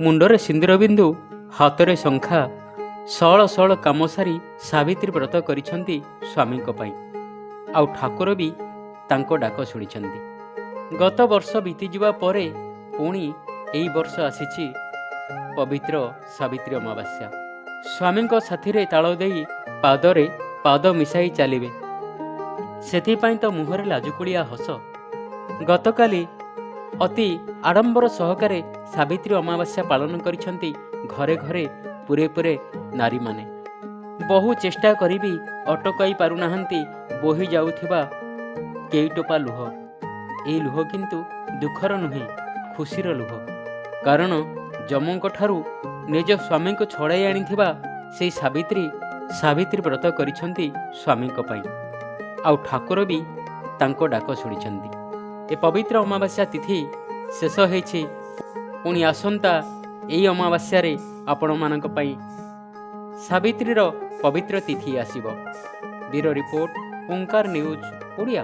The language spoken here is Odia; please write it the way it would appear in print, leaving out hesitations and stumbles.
ମୁଣ୍ଡରେ ସିନ୍ଦୁର ବିନ୍ଦୁ, ହାତରେ ଶଙ୍ଖା, ସଅଳ ସଅଳ କାମ ସାରି ସାବିତ୍ରୀ ବ୍ରତ କରିଛନ୍ତି ସ୍ୱାମୀଙ୍କ ପାଇଁ। ଆଉ ଠାକୁର ବି ତାଙ୍କ ଡାକ ଶୁଣିଛନ୍ତି। ଗତ ବର୍ଷ ବିତିଯିବା ପରେ ପୁଣି ଏହି ବର୍ଷ ଆସିଛି ପବିତ୍ର ସାବିତ୍ରୀ ଅମାବାସ୍ୟା। ସ୍ୱାମୀଙ୍କ ସାଥିରେ ତାଳ ଦେଇ ପାଦରେ ପାଦ ମିଶାଇ ଚାଲିବେ, ସେଥିପାଇଁ ତ ମୁହଁରେ ଲାଜୁକୁଳିଆ ହସ। ଗତକାଲି ଅତି ଆଡ଼ମ୍ବର ସହକାରେ ସାବିତ୍ରୀ ଅମାବାସ୍ୟା ପାଳନ କରିଛନ୍ତି ଘରେ ଘରେ ପୁରେ ପୁରେ ନାରୀମାନେ। ବହୁ ଚେଷ୍ଟା କରି ବି ଅଟକାଇ ପାରୁନାହାନ୍ତି ବୋହି ଯାଉଥିବା କେଇ ଟୋପା ଲୁହ। ଏହି ଲୁହ କିନ୍ତୁ ଦୁଃଖର ନୁହେଁ, ଖୁସିର ଲୁହ। କାରଣ ଯମଙ୍କ ଠାରୁ ନିଜ ସ୍ୱାମୀଙ୍କୁ ଛଡ଼ାଇ ଆଣିଥିବା ସେହି ସାବିତ୍ରୀ ବ୍ରତ କରିଛନ୍ତି ସ୍ୱାମୀଙ୍କ ପାଇଁ। ଆଉ ଠାକୁର ବି ତାଙ୍କ ଡାକ ଶୁଣିଛନ୍ତି। ଏ ପବିତ୍ର ଅମାବାସ୍ୟା ତିଥି ଶେଷ ହୋଇଛି। ପୁଣି ଆସନ୍ତା ଏହି ଅମାବାସ୍ୟାରେ ଆପଣମାନଙ୍କ ପାଇଁ ସାବିତ୍ରୀର ପବିତ୍ର ତିଥି ଆସିବ। Bureau report, Onkar news Odia.